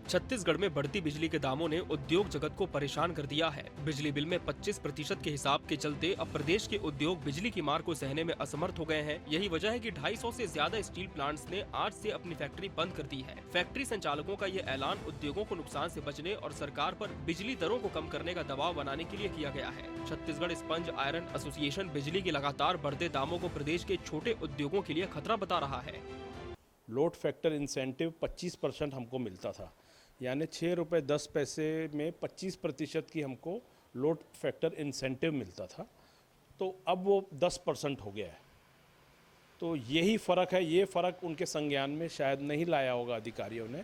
छत्तीसगढ़ में बढ़ती बिजली के दामों ने उद्योग जगत को परेशान कर दिया है। बिजली बिल में 25% के हिसाब के चलते अब प्रदेश के उद्योग बिजली की मार को सहने में असमर्थ हो गए हैं। यही वजह है कि 250 से ज्यादा स्टील प्लांट्स ने आज से अपनी फैक्ट्री बंद कर दी है। फैक्ट्री संचालकों का ये ऐलान उद्योगों को नुकसान से बचने और सरकार पर बिजली दरों को कम करने का दबाव बनाने के लिए किया गया है। छत्तीसगढ़ स्पंज आयरन एसोसिएशन बिजली के लगातार बढ़ते दामों को प्रदेश के छोटे उद्योगों के लिए खतरा बता रहा है। लोड फैक्टर इंसेंटिव 25% हमको मिलता था, यानी 6 रुपये 10 पैसे में 25% की हमको लोड फैक्टर इंसेंटिव मिलता था, तो अब वो 10% हो गया है। तो यही फ़र्क है। ये फ़र्क उनके संज्ञान में शायद नहीं लाया होगा अधिकारियों ने।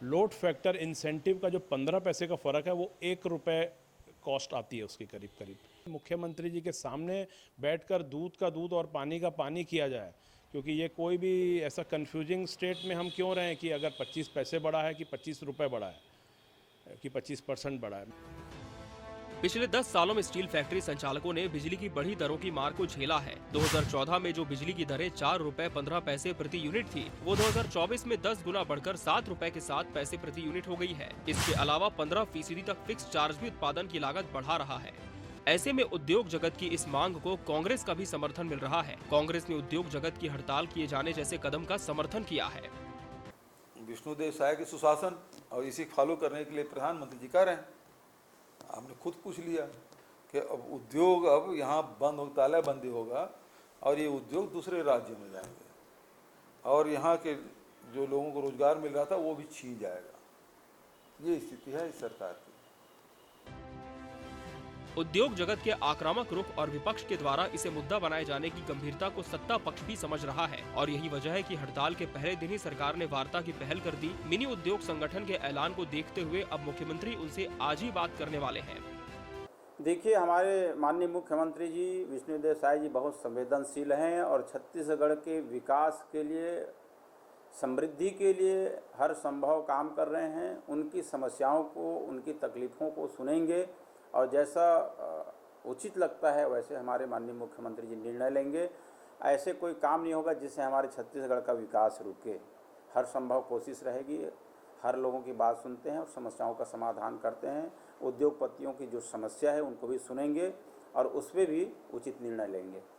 लोड फैक्टर इंसेंटिव का जो 15 पैसे का फ़र्क है वो 1 रुपये कॉस्ट आती है उसकी करीब करीब। मुख्यमंत्री जी के सामने बैठकर दूध का दूध और पानी का पानी किया जाए, क्योंकि ये कोई भी ऐसा कंफ्यूजिंग स्टेट में हम क्यों रहें कि अगर 25 पैसे बढ़ा है कि 25 रुपये बढ़ा है कि 25% बढ़ा है। पिछले 10 सालों में स्टील फैक्ट्री संचालकों ने बिजली की बढ़ी दरों की मार को झेला है। 2014 में जो बिजली की दरें 4 रुपए 15 पैसे प्रति यूनिट थी, वो 2024 में 10 गुना बढ़कर 7 रुपए के 7 पैसे प्रति यूनिट हो गई है। इसके अलावा 15% तक फिक्स चार्ज भी उत्पादन की लागत बढ़ा रहा है। ऐसे में उद्योग जगत की इस मांग को कांग्रेस का भी समर्थन मिल रहा है। कांग्रेस ने उद्योग जगत की हड़ताल किए जाने जैसे कदम का समर्थन किया है। विष्णुदेव साय के सुशासन और इसी फॉलो करने के लिए प्रधानमंत्री जी कह रहे हैं। आपने खुद पूछ लिया कि अब उद्योग अब यहाँ बंद हो, तालाबंदी होगा और ये उद्योग दूसरे राज्यों में जाएंगे और यहाँ के जो लोगों को रोजगार मिल रहा था वो भी छीन जाएगा। ये स्थिति है इस सरकार की। उद्योग जगत के आक्रामक रुख और विपक्ष के द्वारा इसे मुद्दा बनाए जाने की गंभीरता को सत्ता पक्ष भी समझ रहा है और यही वजह है कि हड़ताल के पहले दिन ही सरकार ने वार्ता की पहल कर दी। मिनी उद्योग संगठन के ऐलान को देखते हुए अब मुख्यमंत्री उनसे आज ही बात करने वाले हैं। देखिए, हमारे माननीय मुख्यमंत्री जी विष्णुदेव साय जी बहुत संवेदनशील हैं और छत्तीसगढ़ के विकास के लिए, समृद्धि के लिए हर संभव काम कर रहे हैं। उनकी समस्याओं को, उनकी तकलीफ़ों को सुनेंगे और जैसा उचित लगता है वैसे हमारे माननीय मुख्यमंत्री जी निर्णय लेंगे। ऐसे कोई काम नहीं होगा जिससे हमारे छत्तीसगढ़ का विकास रुके। हर संभव कोशिश रहेगी। हर लोगों की बात सुनते हैं और समस्याओं का समाधान करते हैं। उद्योगपतियों की जो समस्या है उनको भी सुनेंगे और उस पर भी उचित निर्णय लेंगे।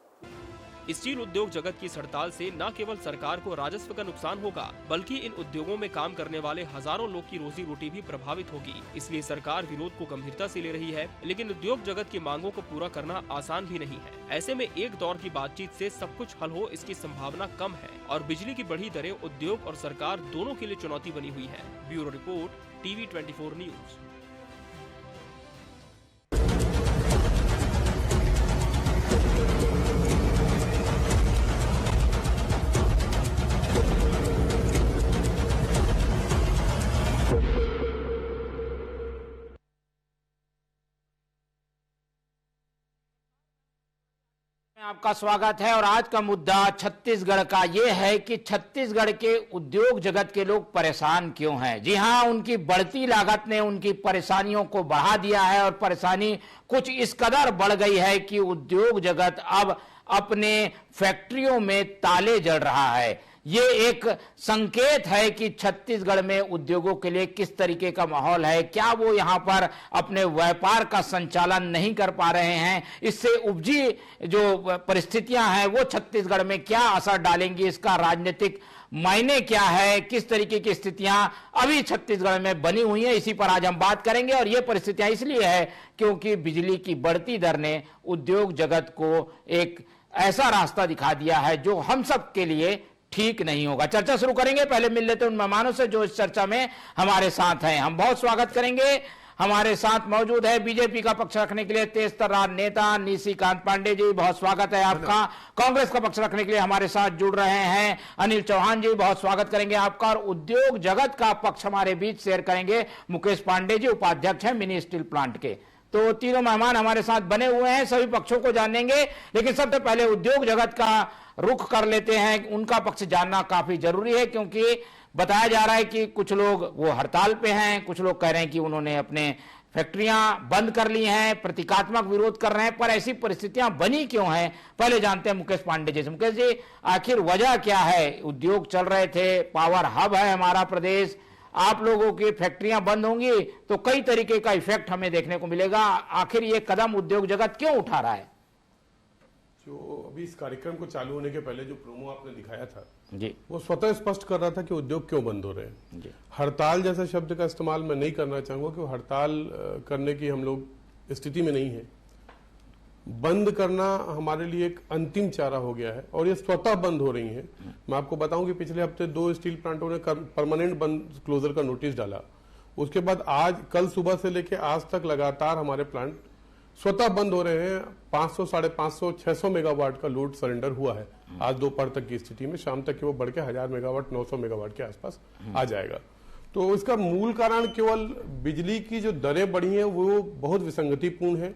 स्टील उद्योग जगत की इस हड़ताल से न केवल सरकार को राजस्व का नुकसान होगा, बल्कि इन उद्योगों में काम करने वाले हजारों लोग की रोजी रोटी भी प्रभावित होगी। इसलिए सरकार विरोध को गंभीरता से ले रही है, लेकिन उद्योग जगत की मांगों को पूरा करना आसान भी नहीं है। ऐसे में एक दौर की बातचीत से सब कुछ हल हो, इसकी संभावना कम है और बिजली की बढ़ी दरें उद्योग और सरकार दोनों के लिए चुनौती बनी हुई है। Bureau report, TV 24 news. आपका स्वागत है और आज का मुद्दा छत्तीसगढ़ का ये है कि छत्तीसगढ़ के उद्योग जगत के लोग परेशान क्यों हैं। जी हां, उनकी बढ़ती लागत ने उनकी परेशानियों को बढ़ा दिया है और परेशानी कुछ इस कदर बढ़ गई है कि उद्योग जगत अब अपने फैक्ट्रियों में ताले जड़ रहा है। ये एक संकेत है कि छत्तीसगढ़ में उद्योगों के लिए किस तरीके का माहौल है। क्या वो यहाँ पर अपने व्यापार का संचालन नहीं कर पा रहे हैं, इससे उपजी जो परिस्थितियां हैं वो छत्तीसगढ़ में क्या असर डालेंगी, इसका राजनीतिक मायने क्या है, किस तरीके की स्थितियां अभी छत्तीसगढ़ में बनी हुई हैं, इसी पर आज हम बात करेंगे। और ये परिस्थितियां इसलिए है क्योंकि बिजली की बढ़ती दर ने उद्योग जगत को एक ऐसा रास्ता दिखा दिया है जो हम सब के लिए ठीक नहीं होगा। चर्चा शुरू करेंगे, पहले मिल लेते हैं उन मेहमानों से जो इस चर्चा में हमारे साथ हैं। हम बहुत स्वागत करेंगे। हमारे साथ मौजूद है बीजेपी का पक्ष रखने के लिए तेज तर्रार नेता निशिकांत पांडे जी, बहुत स्वागत है आपका। कांग्रेस का पक्ष रखने के लिए हमारे साथ जुड़ रहे हैं अनिल चौहान जी, बहुत स्वागत करेंगे आपका। और उद्योग जगत का पक्ष हमारे बीच शेयर करेंगे मुकेश पांडे जी, उपाध्यक्ष हैं मिनी स्टील प्लांट के। तो तीनों मेहमान हमारे साथ बने हुए हैं, सभी पक्षों को जानेंगे, लेकिन सबसे पहले उद्योग जगत का रुख कर लेते हैं। उनका पक्ष जानना काफी जरूरी है क्योंकि बताया जा रहा है कि कुछ लोग वो हड़ताल पे हैं, कुछ लोग कह रहे हैं कि उन्होंने अपने फैक्ट्रियां बंद कर ली हैं, प्रतीकात्मक विरोध कर रहे हैं। पर ऐसी परिस्थितियां बनी क्यों हैं, पहले जानते हैं मुकेश पांडे जी से। मुकेश जी, आखिर वजह क्या है? उद्योग चल रहे थे, पावर हब है हमारा प्रदेश, आप लोगों की फैक्ट्रियां बंद होंगी तो कई तरीके का इफेक्ट हमें देखने को मिलेगा। आखिर ये कदम उद्योग जगत क्यों उठा रहा है? जो अभी इस कार्यक्रम को चालू होने के पहले जो प्रोमो आपने दिखाया था जी, वो स्वतः स्पष्ट कर रहा था कि उद्योग क्यों बंद हो रहे हैं। जी, हड़ताल जैसे शब्द का इस्तेमाल मैं नहीं करना चाहूंगा कि हड़ताल करने की हम लोग स्थिति में नहीं है। बंद करना हमारे लिए एक अंतिम चारा हो गया है और ये स्वतः बंद हो रही हैं। मैं आपको बताऊं कि पिछले हफ्ते 2 स्टील प्लांटों ने परमानेंट बंद क्लोजर का नोटिस डाला। उसके बाद आज कल सुबह से लेकर आज तक लगातार हमारे प्लांट स्वतः बंद हो रहे हैं। 500, 550, 600 मेगावाट का लोड सरेंडर हुआ है आज दोपहर तक की स्थिति में। शाम तक वो बढ़ के 1000 मेगावाट 900 मेगावाट के आसपास आ जाएगा। तो इसका मूल कारण केवल बिजली की जो दरें बढ़ी हैं वो बहुत विसंगतिपूर्ण है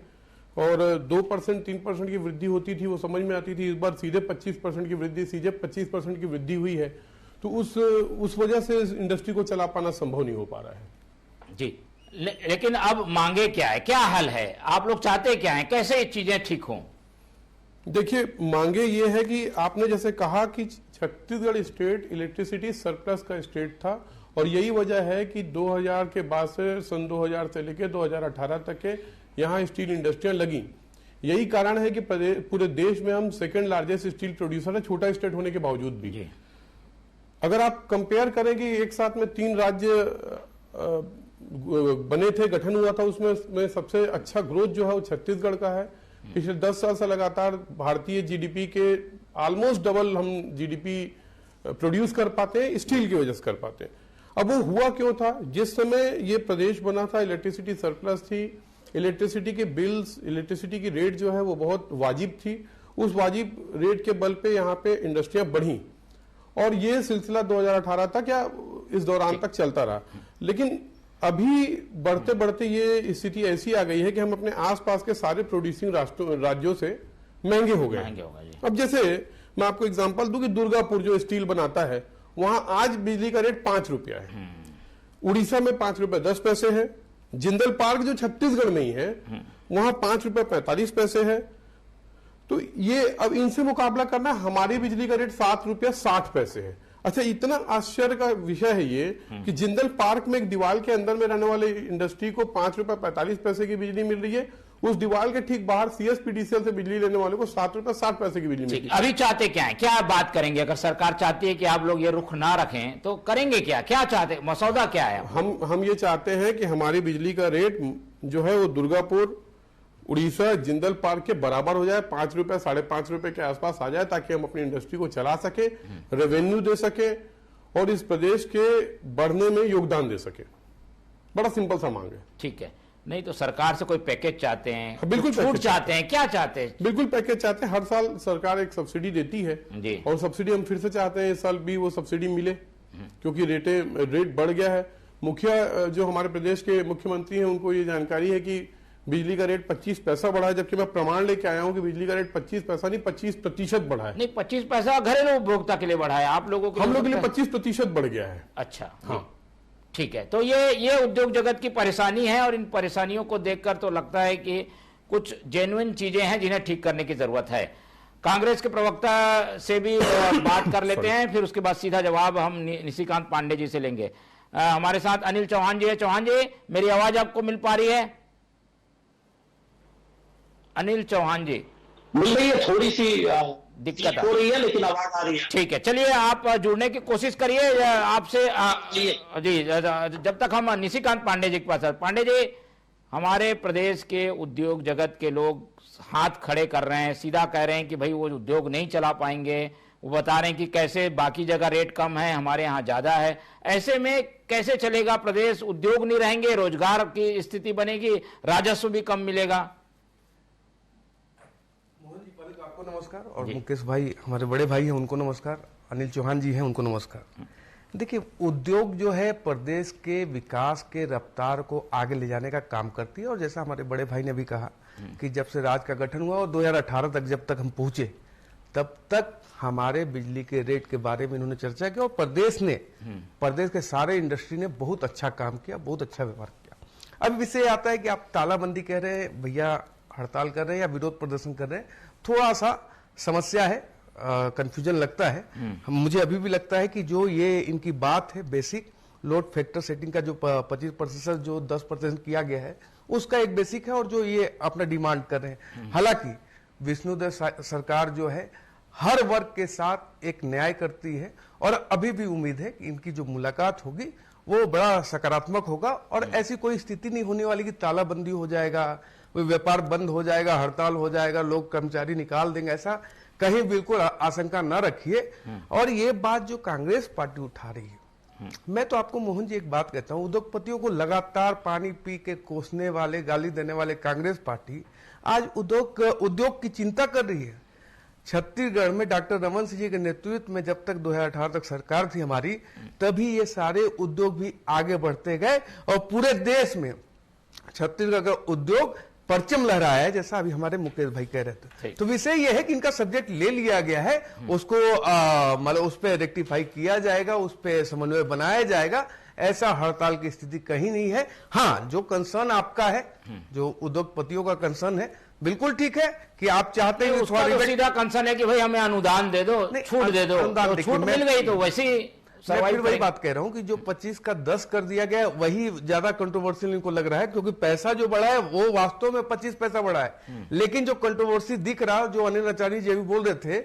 और 2% 3% की वृद्धि होती थी वो समझ में आती थी। इस बार सीधे 25% की वृद्धि, सीधे 25% की वृद्धि हुई है। तो उस वजह से इस इंडस्ट्री को चला पाना संभव नहीं हो पा रहा है। जी, लेकिन अब मांगे क्या है, क्या हल है, आप लोग चाहते क्या है, कैसे ये चीजें ठीक हों? देखिए, मांगे ये है कि आपने जैसे कहा कि छत्तीसगढ़ स्टेट इलेक्ट्रिसिटी सरप्लस का स्टेट था और यही वजह है कि 2000 के बाद से सन 2000 से लेकर 2018 तक के यहाँ स्टील इंडस्ट्रियां लगी। यही कारण है कि पूरे देश में हम सेकंड लार्जेस्ट स्टील प्रोड्यूसर है, छोटा स्टेट होने के बावजूद भी। अगर आप कंपेयर करें कि एक साथ में 3 राज्य बने थे, गठन हुआ था, उसमें सबसे अच्छा ग्रोथ जो है वो छत्तीसगढ़ का है। पिछले 10 साल से लगातार भारतीय जीडीपी के ऑलमोस्ट डबल हम जीडीपी प्रोड्यूस कर पाते हैं, स्टील की वजह से कर पाते हैं। अब वो हुआ क्यों था? जिस समय ये प्रदेश बना था इलेक्ट्रिसिटी सरप्लस थी, इलेक्ट्रिसिटी के बिल्स, इलेक्ट्रिसिटी की रेट जो है वो बहुत वाजिब थी। उस वाजिब रेट के बल पे यहाँ पे इंडस्ट्रियां बढ़ी और ये सिलसिला 2018 तक या इस दौरान तक चलता रहा। लेकिन अभी बढ़ते बढ़ते ये स्थिति ऐसी आ गई है कि हम अपने आसपास के सारे प्रोड्यूसिंग राज्यों से महंगे हो गए। अब जैसे मैं आपको एग्जांपल दूं कि दुर्गापुर जो स्टील बनाता है वहां आज बिजली का रेट 5 रुपया है। उड़ीसा में 5 रुपए 10 पैसे है। जिंदल पार्क जो छत्तीसगढ़ में ही है वहां 5 रुपए 45 पैसे है। तो ये अब इनसे मुकाबला करना, हमारी बिजली का रेट 7 रुपया 60 पैसे है। अच्छा, इतना आश्चर्य का विषय है ये कि जिंदल पार्क में एक दीवार के अंदर में रहने वाले इंडस्ट्री को 5 रुपए 45 पैसे की बिजली मिल रही है। उस दीवार के ठीक बाहर सीएसपीडीसीएल से बिजली लेने वाले को 7 रुपए 60 पैसे की बिजली मिल रही है। अभी चाहते क्या है, क्या बात करेंगे? अगर सरकार चाहती है कि आप लोग ये रुख ना रखें तो करेंगे क्या? क्या चाहते, मसौदा क्या है? हम ये चाहते हैं कि हमारी बिजली का रेट जो है वो दुर्गापुर, उड़ीसा, जिंदल पार्क के बराबर हो जाए, 5 रुपए 5.5 रुपए के आसपास आ जाए ताकि हम अपनी इंडस्ट्री को चला सके, रेवेन्यू दे सके और इस प्रदेश के बढ़ने में योगदान दे सके। बड़ा सिंपल सा मांग है। ठीक है, नहीं तो सरकार से कोई पैकेज चाहते हैं, बिल्कुल छूट चाहते हैं, क्या चाहते हैं? बिल्कुल पैकेज चाहते हैं। हर साल सरकार एक सब्सिडी देती है जी। और सब्सिडी हम फिर से चाहते हैं इस साल भी वो सब्सिडी मिले क्योंकि रेट बढ़ गया है। मुखिया जो हमारे प्रदेश के मुख्यमंत्री हैं उनको ये जानकारी है कि बिजली का रेट 25 पैसा बढ़ा है, जबकि मैं प्रमाण लेके आया हूं कि बिजली का रेट 25 पैसा नहीं 25% बढ़ा है। नहीं, 25 पैसा घरेलू उपभोक्ता के लिए बढ़ा है, आप लोगों के हम लोग के लिए 25% बढ़ गया है। अच्छा, हाँ, ठीक है। तो ये उद्योग जगत की परेशानी है और इन परेशानियों को देखकर तो लगता है कि कुछ जेन्युइन चीजें हैं जिन्हें ठीक करने की जरूरत है। कांग्रेस के प्रवक्ता से भी बात कर लेते हैं, फिर उसके बाद सीधा जवाब हम निशिकांत पांडे जी से लेंगे। हमारे साथ अनिल चौहान जी है। चौहान जी, मेरी आवाज आपको मिल पा रही है? अनिल चौहान जी, मिल रही है, थोड़ी सी दिक्कत हो रही है लेकिन आवाज आ रही है। ठीक है, चलिए आप जुड़ने की कोशिश करिए आपसे जी। जब तक हम निशिकांत पांडे जी के पास। पांडे जी, हमारे प्रदेश के उद्योग जगत के लोग हाथ खड़े कर रहे हैं, सीधा कह रहे हैं कि भाई वो उद्योग नहीं चला पाएंगे। वो बता रहे हैं कि कैसे बाकी जगह रेट कम है, हमारे यहाँ ज्यादा है। ऐसे में कैसे चलेगा प्रदेश? उद्योग नहीं रहेंगे, रोजगार की स्थिति बनेगी, राजस्व भी कम मिलेगा। आपको नमस्कार और मुकेश भाई हमारे बड़े भाई हैं उनको नमस्कार, अनिल चौहान जी हैं उनको नमस्कार। देखिए, उद्योग जो है प्रदेश के विकास के रफ्तार को आगे ले जाने का काम करती है और जैसा हमारे बड़े भाई ने भी कहा कि जब से राज्य का गठन हुआ और 2018 तक जब तक हम पहुंचे तब तक हमारे बिजली के रेट के बारे में इन्होंने चर्चा की और प्रदेश के सारे इंडस्ट्री ने बहुत अच्छा काम किया, बहुत अच्छा व्यवहार किया। अब विषय आता है कि आप तालाबंदी कह रहे हैं, भैया हड़ताल कर रहे हैं या विरोध प्रदर्शन कर रहे हैं, थोड़ा सा समस्या है, कंफ्यूजन लगता है। मुझे अभी भी लगता है कि जो ये इनकी बात है बेसिक लोड फैक्टर सेटिंग का जो 25% जो 10% किया गया है उसका एक बेसिक है और जो ये अपना डिमांड कर रहे हैं। हालांकि विष्णुदेव सरकार जो है हर वर्ग के साथ एक न्याय करती है और अभी भी उम्मीद है कि इनकी जो मुलाकात होगी वो बड़ा सकारात्मक होगा और ऐसी कोई स्थिति नहीं होने वाली कि तालाबंदी हो जाएगा, व्यापार बंद हो जाएगा, हड़ताल हो जाएगा, लोग कर्मचारी निकाल देंगे, ऐसा कहीं बिल्कुल आशंका न रखिए। और ये बात जो कांग्रेस पार्टी उठा रही है, मैं तो आपको मोहन जी एक बात कहता हूं, उद्योगपतियों को लगातार पानी पी के कोसने वाले, गाली देने वाले कांग्रेस पार्टी आज उद्योग की चिंता कर रही है। छत्तीसगढ़ में डॉक्टर रमन सिंह जी के नेतृत्व में जब तक 2018 तक सरकार थी हमारी, तभी ये सारे उद्योग भी आगे बढ़ते गए और पूरे देश में छत्तीसगढ़ का उद्योग परचम लहराया है, जैसा अभी हमारे मुकेश भाई कह रहे थे। तो विषय यह है कि इनका सब्जेक्ट ले लिया गया है, उसको मतलब उस पर रेक्टिफाई किया जाएगा, उस पर समन्वय बनाया जाएगा। ऐसा हड़ताल की स्थिति कहीं नहीं है। हाँ, जो कंसर्न आपका है, जो उद्योगपतियों का कंसर्न है, बिल्कुल ठीक है कि आप चाहते हैं उसका तो सीधा कंसर्न है कि भाई हमें अनुदान दे दो, छूट दे दो, तो छूट मिल गई तो वैसे ही मैं फिर वही बात कह रहा हूं कि जो 25 का 10 कर दिया गया वही ज्यादा कंट्रोवर्शियल इनको लग रहा है, क्योंकि पैसा जो बढ़ा है वो वास्तव में 25 पैसा बढ़ा है। लेकिन जो कंट्रोवर्सी दिख रहा है, जो अनिल आचार्य जी भी बोल रहे थे,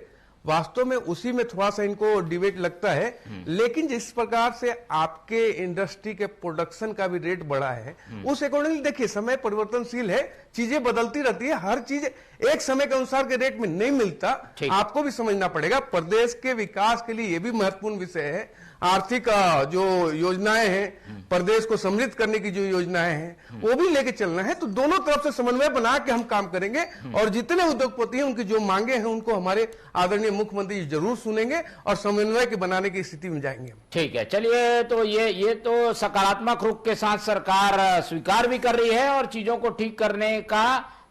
वास्तव में उसी में थोड़ा सा इनको डिबेट लगता है। लेकिन जिस प्रकार से आपके इंडस्ट्री के प्रोडक्शन का भी रेट बढ़ा है, उस अकॉर्डिंगली देखिए, समय परिवर्तनशील है, चीजें बदलती रहती है, हर चीज एक समय के अनुसार के रेट में नहीं मिलता। आपको भी समझना पड़ेगा, प्रदेश के विकास के लिए यह भी महत्वपूर्ण विषय है। आर्थिक जो योजनाएं हैं, प्रदेश को समृद्ध करने की जो योजनाएं हैं, वो भी लेके चलना है। तो दोनों तरफ से समन्वय बना के हम काम करेंगे और जितने उद्योगपति हैं उनकी जो मांगे हैं उनको हमारे आदरणीय मुख्यमंत्री जी जरूर सुनेंगे और समन्वय के बनाने की स्थिति में जाएंगे। ठीक है, चलिए, तो ये तो सकारात्मक रुख के साथ सरकार स्वीकार भी कर रही है और चीजों को ठीक करने का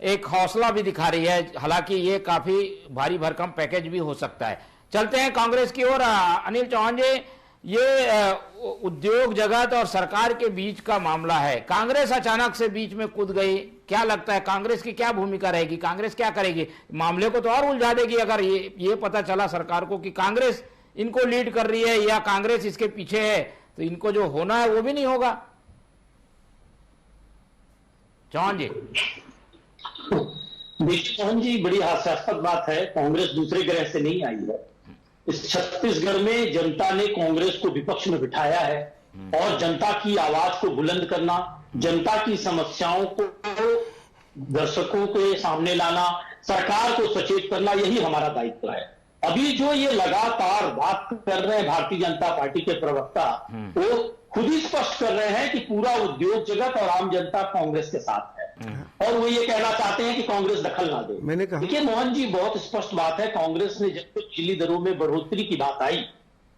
एक हौसला भी दिखा रही है। हालांकि ये काफी भारी भरकम पैकेज भी हो सकता है। चलते हैं कांग्रेस की ओर। अनिल चौहान जी, ये उद्योग जगत और सरकार के बीच का मामला है, कांग्रेस अचानक से बीच में कूद गई, क्या लगता है कांग्रेस की क्या भूमिका रहेगी? कांग्रेस क्या करेगी? मामले को तो और उलझा देगी अगर ये पता चला सरकार को कि कांग्रेस इनको लीड कर रही है या कांग्रेस इसके पीछे है, तो इनको जो होना है वो भी नहीं होगा। चौहान जी। चौहान जी, बड़ी हास्यास्पद बात है, कांग्रेस दूसरे ग्रह से नहीं आई है। इस छत्तीसगढ़ में जनता ने कांग्रेस को विपक्ष में बिठाया है और जनता की आवाज को बुलंद करना, जनता की समस्याओं को दर्शकों के सामने लाना, सरकार को सचेत करना, यही हमारा दायित्व है। अभी जो ये लगातार बात कर रहे हैं भारतीय जनता पार्टी के प्रवक्ता, वो खुद ही स्पष्ट कर रहे हैं कि पूरा उद्योग जगत और आम जनता कांग्रेस के साथ है और वो ये कहना चाहते हैं कि कांग्रेस दखल ना दे। मैंने कहा, देखिए मोहन जी, बहुत स्पष्ट बात है, कांग्रेस ने जब बिजली दरों में बढ़ोतरी की बात आई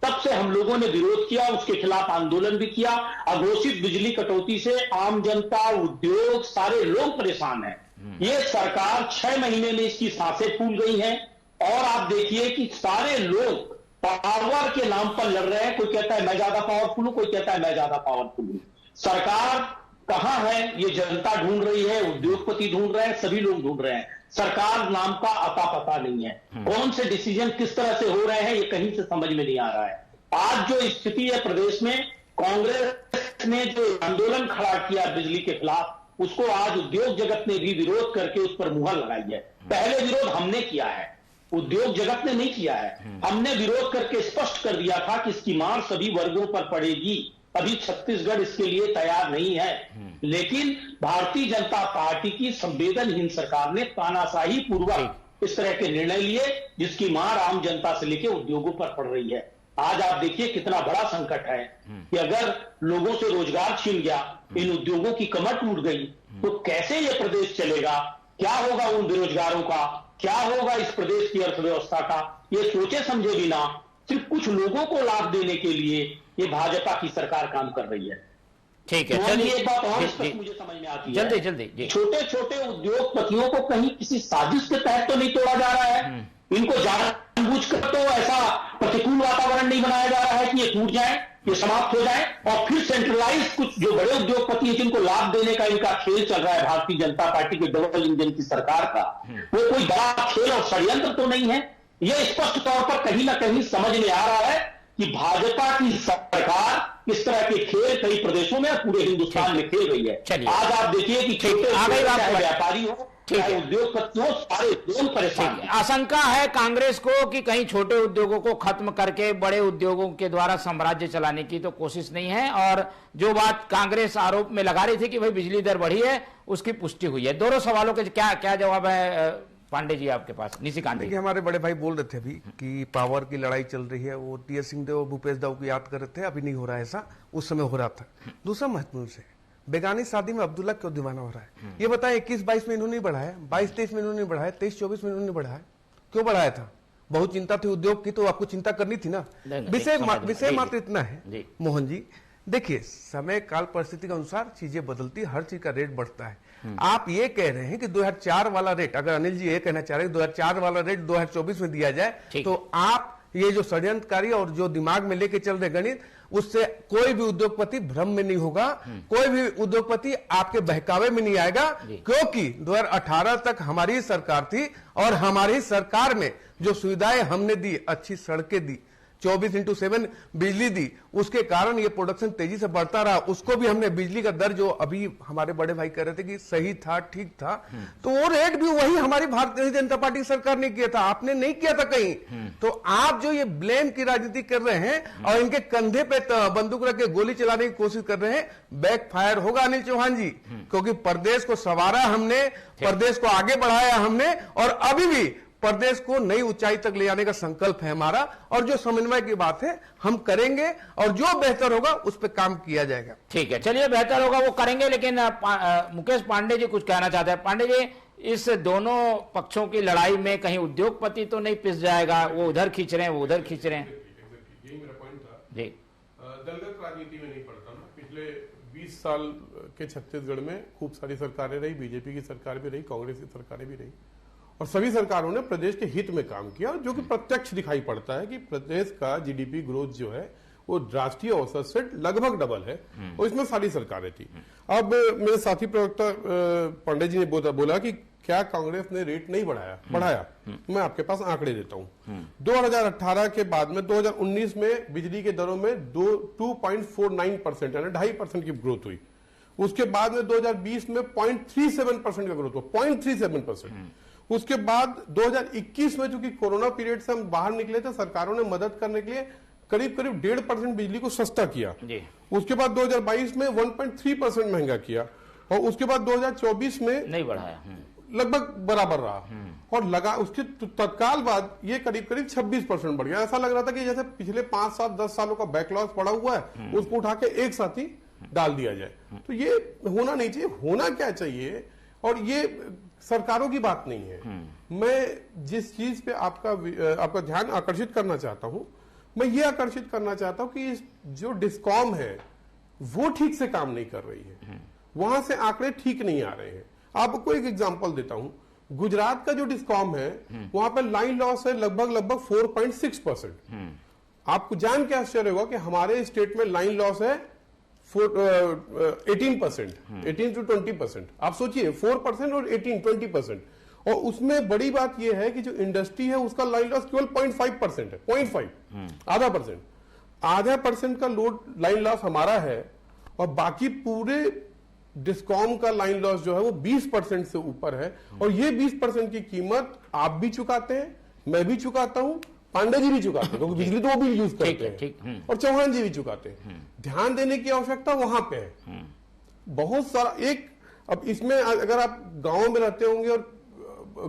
तब से हम लोगों ने विरोध किया, उसके खिलाफ आंदोलन भी किया। अघोषित बिजली कटौती से आम जनता, उद्योग, सारे लोग परेशान हैं। ये सरकार 6 महीने में इसकी सांसें फूल गई हैं और आप देखिए कि सारे लोग पावर के नाम पर लड़ रहे हैं। कोई कहता है मैं ज्यादा पावरफुल हूं, कोई कहता है मैं ज्यादा पावरफुल हूं। सरकार कहां है ये जनता ढूंढ रही है, उद्योगपति ढूंढ रहे हैं, सभी लोग ढूंढ रहे हैं। सरकार नाम का अता पता नहीं है। कौन से डिसीजन किस तरह से हो रहे हैं ये कहीं से समझ में नहीं आ रहा है। आज जो स्थिति है प्रदेश में, कांग्रेस ने जो आंदोलन खड़ा किया बिजली के खिलाफ, उसको आज उद्योग जगत ने भी विरोध करके उस पर मुहर लगाई है। पहले विरोध हमने किया है, उद्योग जगत ने नहीं किया है। हमने विरोध करके स्पष्ट कर दिया था कि इसकी मार सभी वर्गों पर पड़ेगी। अभी छत्तीसगढ़ इसके लिए तैयार नहीं है, लेकिन भारतीय जनता पार्टी की संवेदनहीन सरकार ने तानाशाही पूर्वक इस तरह के निर्णय लिए जिसकी मार आम जनता से लेकर उद्योगों पर पड़ रही है। आज आप देखिए कितना बड़ा संकट है कि अगर लोगों से रोजगार छीन गया, इन उद्योगों की कमर टूट गई, तो कैसे ये प्रदेश चलेगा? क्या होगा उन बेरोजगारों का? क्या होगा इस प्रदेश की अर्थव्यवस्था का? ये सोचे समझे बिना सिर्फ कुछ लोगों को लाभ देने के लिए ये भाजपा की सरकार काम कर रही है। ठीक है, चलिए, एक बात और मुझे समझ में आती है, जल्दी छोटे छोटे उद्योगपतियों को कहीं किसी साजिश के तहत तो नहीं तोड़ा जा रहा है। इनको जानबूझकर तो ऐसा प्रतिकूल वातावरण नहीं बनाया जा रहा है कि ये टूट जाए, ये समाप्त हो जाए और फिर सेंट्रलाइज कुछ जो बड़े उद्योगपति हैं जिनको लाभ देने का इनका खेल चल रहा है भारतीय जनता पार्टी के डबल इंजन की सरकार का, वो कोई बड़ा खेल और षड्यंत्र तो नहीं है। ये स्पष्ट तौर पर कहीं ना कहीं समझ में आ रहा है कि भाजपा की सरकार इस तरह के खेल कई प्रदेशों में पूरे हिंदुस्तान में खेल रही है। चलिए। आज आप देखिए कि छोटे चाहे व्यापारी हो ठीक चाहे है। उद्योगपति हो, सारे लोग परेशान हैं। आशंका है कांग्रेस को कि कहीं छोटे उद्योगों को खत्म करके बड़े उद्योगों के द्वारा साम्राज्य चलाने की तो कोशिश नहीं है, और जो बात कांग्रेस आरोप में लगा रही थी कि भाई बिजली दर बढ़ी है, उसकी पुष्टि हुई है। दोनों सवालों के क्या जवाब है पांडे जी आपके पास? निशिकांत जी। देखिए, हमारे बड़े भाई बोल रहे थे अभी कि पावर की लड़ाई चल रही है, वो टी.एस. सिंहदेव और भूपेश दाऊ को याद कर रहे थे, अभी नहीं हो रहा है ऐसा, उस समय हो रहा था। दूसरा महत्वपूर्ण से बेगानी शादी में अब्दुल्ला क्यों दीवाना हो रहा है? ये बताएं, 21-22 में इन्होंने नहीं बढ़ाया, 22-23 में इन्होंने बढ़ाया, 23-24 में इन्होंने बढ़ाया, क्यों बढ़ाया था? बहुत चिंता थी उद्योग की, तो आपको चिंता करनी थी ना। विषय मात्र इतना है मोहन जी, देखिए समय काल परिस्थिति के अनुसार चीजें बदलती, हर चीज का रेट बढ़ता है। आप ये कह रहे हैं कि 2004 वाला रेट, अगर अनिल जी ये कहना चाह रहे हैं 2004 वाला रेट 2024 में दिया जाए, तो आप ये जो षड्यंत्रकारी और जो दिमाग में लेके चल रहे गणित, उससे कोई भी उद्योगपति भ्रम में नहीं होगा, कोई भी उद्योगपति आपके बहकावे में नहीं आएगा, क्योंकि 2018 तक हमारी सरकार थी और हमारी सरकार में जो सुविधाएं हमने दी, अच्छी सड़कें दी, 24/7 बिजली दी, उसके कारण ये प्रोडक्शन तेजी से बढ़ता रहा। उसको भी हमने बिजली का दर जो अभी हमारे बड़े भाई कह रहे थे कि सही था, ठीक था, तो वो रेट भी वही हमारी भारतीय जनता पार्टी सरकार ने किया था, आपने नहीं किया था कहीं। तो आप जो ये ब्लेम की राजनीति कर रहे हैं और इनके कंधे पे बंदूक रख के गोली चलाने की कोशिश कर रहे हैं, बैकफायर होगा अनिल चौहान जी, क्योंकि प्रदेश को संवारा हमने, प्रदेश को आगे बढ़ाया हमने, और अभी भी प्रदेश को नई ऊंचाई तक ले जाने का संकल्प है हमारा, और जो समन्वय की बात है हम करेंगे, और जो बेहतर होगा उस पर काम किया जाएगा। ठीक है, चलिए बेहतर होगा वो करेंगे, लेकिन मुकेश पांडे जी कुछ कहना चाहते हैं। पांडे जी, इस दोनों पक्षों की लड़ाई में कहीं उद्योगपति तो नहीं पिस जाएगा? वो उधर खींच रहे हैं, वो उधर खींच रहे हैं। यही मेरा पॉइंट था जी, दलगत राजनीति में नहीं पड़ता ना। पिछले 20 साल के छत्तीसगढ़ में खूब सारी सरकारें रही, बीजेपी की सरकार भी रही, कांग्रेस की सरकारें भी रही, और सभी सरकारों ने प्रदेश के हित में काम किया, जो कि प्रत्यक्ष दिखाई पड़ता है कि प्रदेश का जीडीपी ग्रोथ जो है वो राष्ट्रीय औसत से लगभग डबल है, और इसमें सारी सरकारें थी। अब मेरे साथी प्रवक्ता पांडे जी ने बोला कि क्या कांग्रेस ने रेट नहीं बढ़ाया। मैं आपके पास आंकड़े देता हूं। 2018 के बाद में 2019 में बिजली के दरों में 2.49% यानी 2.5% की ग्रोथ हुई। उसके बाद में 2020 में 0.37% का ग्रोथ हुआ, 0.37%। उसके बाद 2021 में चूंकि कोरोना पीरियड से हम बाहर निकले थे, सरकारों ने मदद करने के लिए करीब 1.5% बिजली को सस्ता किया। उसके बाद 2022 में 1.3% महंगा किया, और उसके बाद 2024 में नहीं बढ़ाया, लगभग बराबर रहा, और उसके तत्काल बाद ये करीब 26% बढ़ गया। ऐसा लग रहा था कि जैसे पिछले 5, 7, 10 सालों का बैकलॉग पड़ा हुआ है, उसको उठा के एक साथ ही डाल दिया जाए। तो ये होना नहीं चाहिए। होना क्या चाहिए, और ये सरकारों की बात नहीं है। मैं जिस चीज पे आपका ध्यान आकर्षित करना चाहता हूं, मैं ये आकर्षित करना चाहता हूं कि जो डिस्कॉम है वो ठीक से काम नहीं कर रही है, वहां से आंकड़े ठीक नहीं आ रहे हैं। आपको एक एग्जांपल देता हूं, गुजरात का जो डिस्कॉम है वहां पर लाइन लॉस है लगभग 4.6%। आपको जान के आश्चर्य होगा कि हमारे स्टेट में लाइन लॉस है 18%, 18 to 20%। आप सोचिए 4% और 18-20%। और उसमें बड़ी बात यह है कि जो इंडस्ट्री है उसका लाइन लॉस केवल 0.5% है, 0.5, आधा परसेंट का लोड लाइन लॉस हमारा है, और बाकी पूरे डिस्कॉम का लाइन लॉस जो है वो 20% से ऊपर है। और ये 20% की कीमत आप भी चुकाते हैं, मैं भी चुकाता हूं, पांडे जी भी चुकाते हैं, क्योंकि बिजली तो वो भी यूज करते हैं, और चौहान जी भी चुकाते हैं। ध्यान देने की आवश्यकता वहां पे है। बहुत सारा अब इसमें अगर आप गांव में रहते होंगे और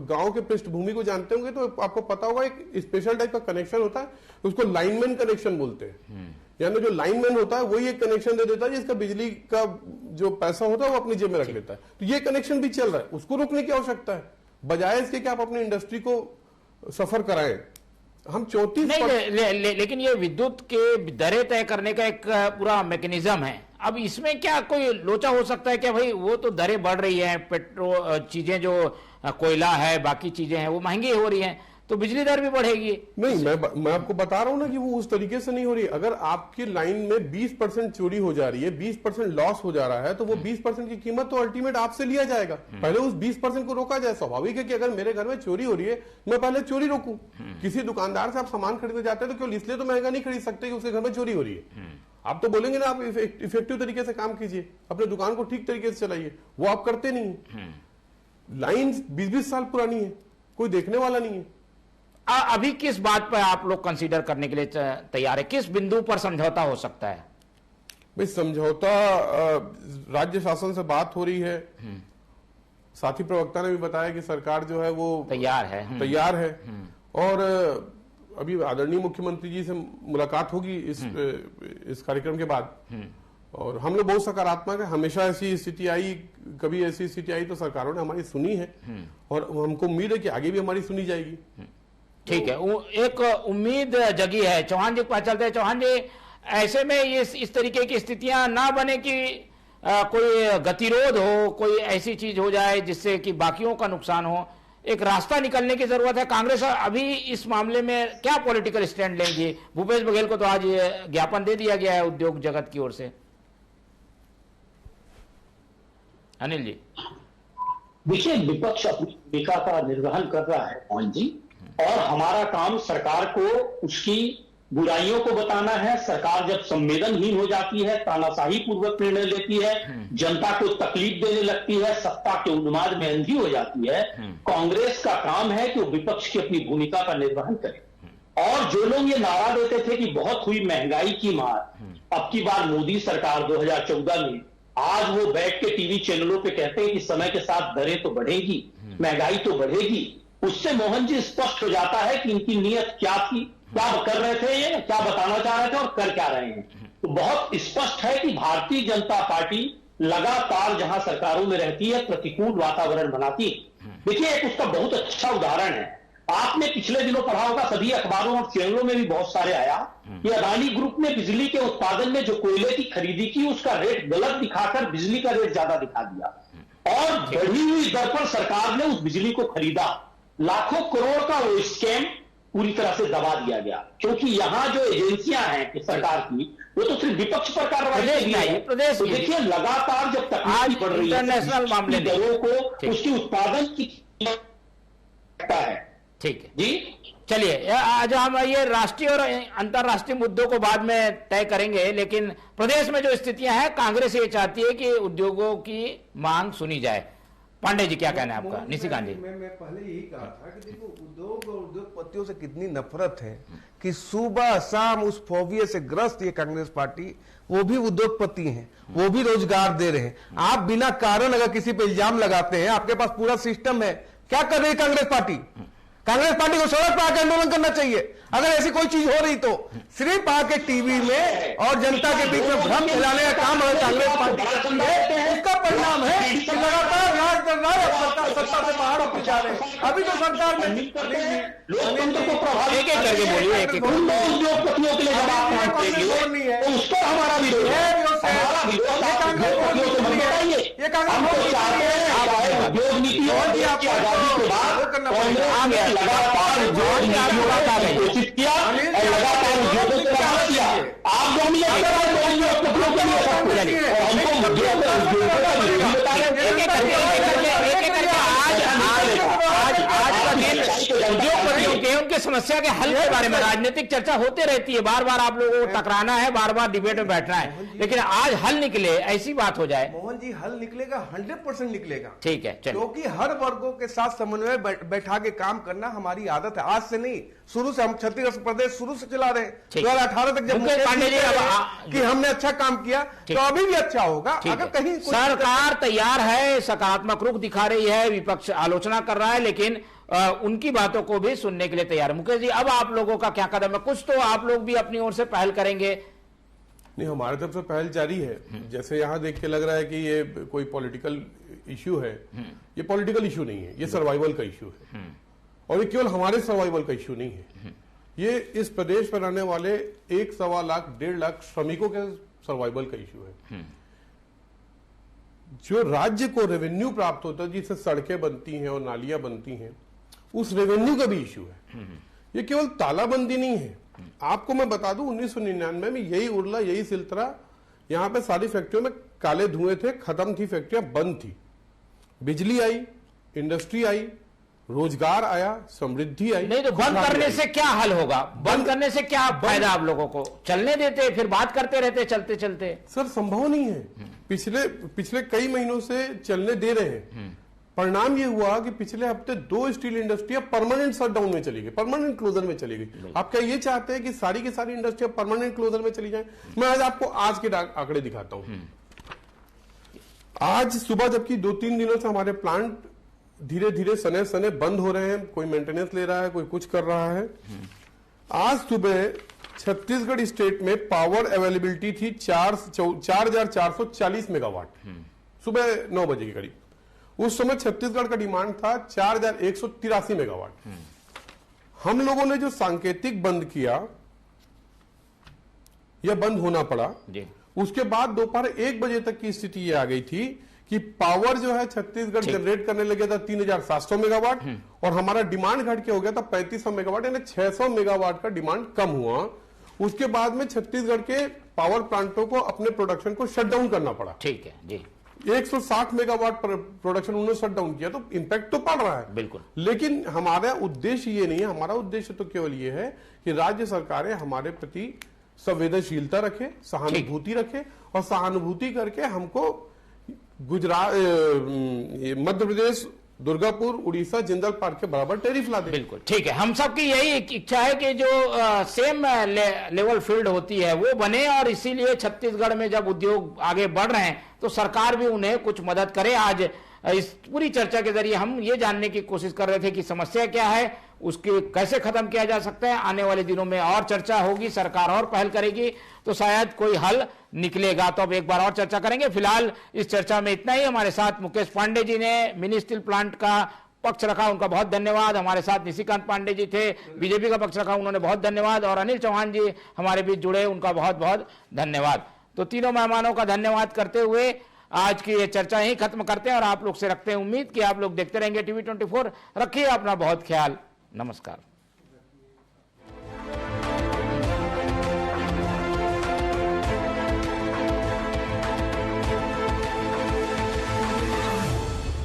गांव के पृष्ठभूमि को जानते होंगे तो आपको पता होगा एक स्पेशल टाइप का कनेक्शन होता है, उसको लाइनमैन कनेक्शन बोलते हैं। यानी जो लाइनमैन होता है वही एक कनेक्शन दे देता है जिसका बिजली का जो पैसा होता है वो अपनी जेब में रख लेता है। तो ये कनेक्शन भी चल रहा है, उसको रोकने की आवश्यकता है, बजाय इसके कि आप अपनी इंडस्ट्री को सफर कराएं। हम 34 लेकिन ये विद्युत के दरें तय करने का एक पूरा मैकेनिज्म है। अब इसमें क्या कोई लोचा हो सकता है कि भाई वो तो दरें बढ़ रही है, पेट्रोल चीजें जो कोयला है, बाकी चीजें हैं वो महंगी हो रही हैं, तो बिजली दर भी बढ़ेगी? नहीं, मैं आपको बता रहा हूं ना कि वो उस तरीके से नहीं हो रही। अगर आपकी लाइन में 20% चोरी हो जा रही है, 20% लॉस हो जा रहा है, तो वो 20% की कीमत तो अल्टीमेट आपसे लिया जाएगा। पहले उस 20% को रोका जाए। स्वाभाविक है कि अगर मेरे घर में चोरी हो रही है, मैं पहले चोरी रोकूं। किसी दुकानदार से आप सामान खरीदने जाते हैं तो केवल इसलिए तो महंगा नहीं खरीद सकते कि उसके घर में चोरी हो रही है। आप तो बोलेंगे ना आप इफेक्टिव तरीके से काम कीजिए, अपने दुकान को ठीक तरीके से चलाइए, वो आप करते नहीं है। लाइन 20-20 साल पुरानी है, कोई देखने वाला नहीं है। अभी किस बात पर आप लोग कंसीडर करने के लिए तैयार है, किस बिंदु पर समझौता हो सकता है? भाई समझौता राज्य शासन से बात हो रही है, साथी प्रवक्ता ने भी बताया कि सरकार जो है वो तैयार है और अभी आदरणीय मुख्यमंत्री जी से मुलाकात होगी इस कार्यक्रम के बाद, और हम लोग बहुत सकारात्मक है। हमेशा ऐसी स्थिति आई, कभी ऐसी स्थिति आई तो सरकारों ने हमारी सुनी है और हमको उम्मीद है कि आगे भी हमारी सुनी जाएगी। ठीक है, एक उम्मीद जगी है। चौहान जी के पास चलते हैं। चौहान जी, ऐसे में ये इस तरीके की स्थितियां ना बने कि कोई गतिरोध हो, कोई ऐसी चीज हो जाए जिससे कि बाकियों का नुकसान हो, एक रास्ता निकलने की जरूरत है। कांग्रेस अभी इस मामले में क्या पॉलिटिकल स्टैंड लेंगी? भूपेश बघेल को तो आज ज्ञापन दे दिया गया है उद्योग जगत की ओर से। अनिल जी, देखिए, विपक्ष अपनी भूमिका का निर्वहन कर रहा है मोहन जी, और हमारा काम सरकार को उसकी बुराइयों को बताना है। सरकार जब संवेदनहीन हो जाती है, तानाशाही पूर्वक निर्णय लेती है, जनता को तकलीफ देने लगती है, सत्ता के उन्माद में अंधी हो जाती है, कांग्रेस का काम है कि वो विपक्ष की अपनी भूमिका का निर्वहन करे। और जो लोग ये नारा देते थे कि बहुत हुई महंगाई की मार, अब की बार मोदी सरकार 2014 में, आज वो बैठ के टीवी चैनलों पे कहते हैं कि समय के साथ दरें तो बढ़ेगी, महंगाई तो बढ़ेगी। उससे मोहन जी स्पष्ट हो जाता है कि इनकी नीयत क्या थी, क्या कर रहे थे, ये क्या बताना चाह रहे थे और कर क्या रहे हैं। तो बहुत स्पष्ट है कि भारतीय जनता पार्टी लगातार जहां सरकारों में रहती है प्रतिकूल वातावरण बनाती है। देखिए, एक उसका बहुत अच्छा उदाहरण है, आपने पिछले दिनों पढ़ा होगा, सभी अखबारों और चैनलों में भी बहुत सारे आया कि अदानी ग्रुप ने बिजली के उत्पादन में जो कोयले की खरीदी की, उसका रेट गलत दिखाकर बिजली का रेट ज्यादा दिखा दिया और बढ़ी हुई दर पर सरकार ने उस बिजली को खरीदा। लाखों करोड़ का वो स्कैम पूरी तरह से दबा दिया गया, क्योंकि यहां जो एजेंसियां हैं कि सरकार की, वो तो सिर्फ विपक्ष पर कार्रवाई की है। तो देखिए, लगातार जब तकलीफ बढ़ रही है इंटरनेशनल मामले दरों को, उसकी उत्पादन की है। ठीक है जी, चलिए आज हम ये राष्ट्रीय और अंतर्राष्ट्रीय मुद्दों को बाद में तय करेंगे, लेकिन प्रदेश में जो स्थितियां हैं, कांग्रेस ये चाहती है कि उद्योगों की मांग सुनी जाए। पांडे जी, क्या कहना है आपका? निशिकांत जी, मैं पहले यही कहा था कि देखो, उद्योग और उद्योगपतियों से कितनी नफरत है कि सुबह शाम उस फोबिया से ग्रस्त ये कांग्रेस पार्टी, वो भी उद्योगपति हैं, वो भी रोजगार दे रहे हैं। आप बिना कारण अगर किसी पे इल्जाम लगाते हैं, आपके पास पूरा सिस्टम है, क्या कर रही है कांग्रेस पार्टी? कांग्रेस पार्टी को सड़क पर आकर आंदोलन करना चाहिए अगर ऐसी कोई चीज हो रही तो। सिर्फ आके टीवी में और जनता के बीच में भ्रम फैलाने का काम अगर कांग्रेस पार्टी करती है, उसका परिणाम है कि लगातार सत्ता से बाहर होते जा रहे हैं। अभी तो सरकार में लोकतंत्र को प्रभावित एक एक करके बोलिए, एक एक उद्योगपतियों के लिए जवाब नहीं है, उसका हमारा विरोध है। ये कांग्रेस चाहते हैं उद्योग नीति और आजादी के बाद कांग्रेस ने लगातार उद्योग नीतियों का घोषित किया और लगातार उद्योगों को बढ़ा दिया। आप जो हमको मुद्दों पर उद्योगों का विरोधी उद्योगपतियों के उनकी समस्या के हल के बारे में राजनीतिक चर्चा होते रहती है, बार बार आप लोगों को टकराना है, बार बार डिबेट में बैठना है, लेकिन आज हल निकले, ऐसी बात हो जाए। मोहन जी, हल निकलेगा, 100% निकलेगा। ठीक है, क्योंकि हर वर्गों के साथ समन्वय बैठा के काम करना हमारी आदत है, आज से नहीं, शुरू से। हम छत्तीसगढ़ प्रदेश शुरू से चला रहे 2018 तक, जब पांडे जी कि हमने अच्छा काम किया तो अभी भी अच्छा होगा। अगर कहीं सरकार तैयार है, सकारात्मक रुख दिखा रही है, विपक्ष आलोचना कर रहा है, लेकिन उनकी बातों को भी सुनने के लिए तैयार है। मुकेश जी, अब आप लोगों का क्या कदम है? कुछ तो आप लोग भी अपनी ओर से पहल करेंगे? नहीं, हमारे तरफ से पहल जारी है। जैसे यहाँ देख के लग रहा है कि ये कोई पॉलिटिकल इश्यू है, ये पॉलिटिकल इश्यू नहीं है, ये सर्वाइवल का इश्यू है। और ये केवल हमारे सर्वाइवल का इश्यू नहीं है, ये इस प्रदेश पर रहने वाले 1-1.25 लाख 1.5 लाख श्रमिकों के सर्वाइवल का इश्यू है। जो राज्य को रेवेन्यू प्राप्त होता है, जिससे सड़कें बनती हैं और नालियां बनती हैं, उस रेवेन्यू का भी इश्यू है। ये केवल तालाबंदी नहीं है। आपको मैं बता दूं, 1999 में यही उर्ला, यही सिलतरा, यहां पे सारी फैक्ट्रियों में काले धुएं थे, खत्म थी, फैक्ट्रियां बंद थी, बिजली आई, इंडस्ट्री आई, रोजगार आया, समृद्धि आई। नहीं तो बंद करने से क्या हल होगा? बंद करने से क्या फायदा आप लोगों को? चलने देते, फिर बात करते रहते चलते चलते। सर संभव नहीं है। पिछले कई महीनों से चलने दे रहे हैं। परिणाम ये हुआ कि पिछले हफ्ते 2 स्टील इंडस्ट्रियां परमानेंट शटडाउन में चली गई, परमानेंट क्लोजर में चली गई। आप क्या ये चाहते हैं कि सारी की सारी इंडस्ट्रियां परमानेंट क्लोजर में चली जाएं? मैं आज आपको आज के आंकड़े दिखाता हूं। आज सुबह जबकि 2-3 दिनों से हमारे प्लांट धीरे धीरे सने सने बंद हो रहे हैं, कोई मेंटेनेंस ले रहा है, कोई कुछ कर रहा है। आज सुबह छत्तीसगढ़ स्टेट में पावर अवेलेबिलिटी थी 4440 मेगावाट, सुबह 9 बजे के करीब। उस समय छत्तीसगढ़ का डिमांड था 4183 मेगावाट। हम लोगों ने जो सांकेतिक बंद किया या बंद होना पड़ा, उसके बाद दोपहर 1 बजे तक की स्थिति ये आ गई थी कि पावर जो है छत्तीसगढ़ जनरेट करने लगे था 3700 मेगावाट और हमारा डिमांड घट के हो गया था 3500 मेगावाट, यानी 600 मेगावाट का डिमांड कम हुआ। उसके बाद में छत्तीसगढ़ के पावर प्लांटों को अपने प्रोडक्शन को शट डाउन करना पड़ा। ठीक है जी। 160 मेगावाट प्रोडक्शन उन्होंने शट डाउन किया, तो इंपैक्ट तो पड़ रहा है बिल्कुल। लेकिन हमारा उद्देश्य ये नहीं है। हमारा उद्देश्य तो केवल ये है कि राज्य सरकारें हमारे प्रति संवेदनशीलता रखे, सहानुभूति रखे और सहानुभूति करके हमको गुजरात, मध्य प्रदेश, दुर्गापुर, उड़ीसा, जिंदल पार्क के बराबर टैरिफ ला दे। बिल्कुल ठीक है। हम सबकी यही इच्छा है कि जो सेम लेवल फील्ड होती है वो बने, और इसीलिए छत्तीसगढ़ में जब उद्योग आगे बढ़ रहे हैं तो सरकार भी उन्हें कुछ मदद करे। आज इस पूरी चर्चा के जरिए हम ये जानने की कोशिश कर रहे थे कि समस्या क्या है, उसके कैसे खत्म किया जा सकता है। आने वाले दिनों में और चर्चा होगी, सरकार और पहल करेगी तो शायद कोई हल निकलेगा। तो अब एक बार और चर्चा करेंगे। फिलहाल इस चर्चा में इतना ही। हमारे साथ मुकेश पांडे जी ने मिनी स्टील प्लांट का पक्ष रखा, उनका बहुत धन्यवाद। हमारे साथ निशिकांत पांडे जी थे, बीजेपी का पक्ष रखा, उन्होंने बहुत धन्यवाद। और अनिल चौहान जी हमारे बीच जुड़े, उनका बहुत बहुत धन्यवाद। तो तीनों मेहमानों का धन्यवाद करते हुए आज की ये चर्चा यही खत्म करते हैं और आप लोग से रखते हैं उम्मीद कि आप लोग देखते रहेंगे TV 24। रखिए अपना बहुत ख्याल। नमस्कार।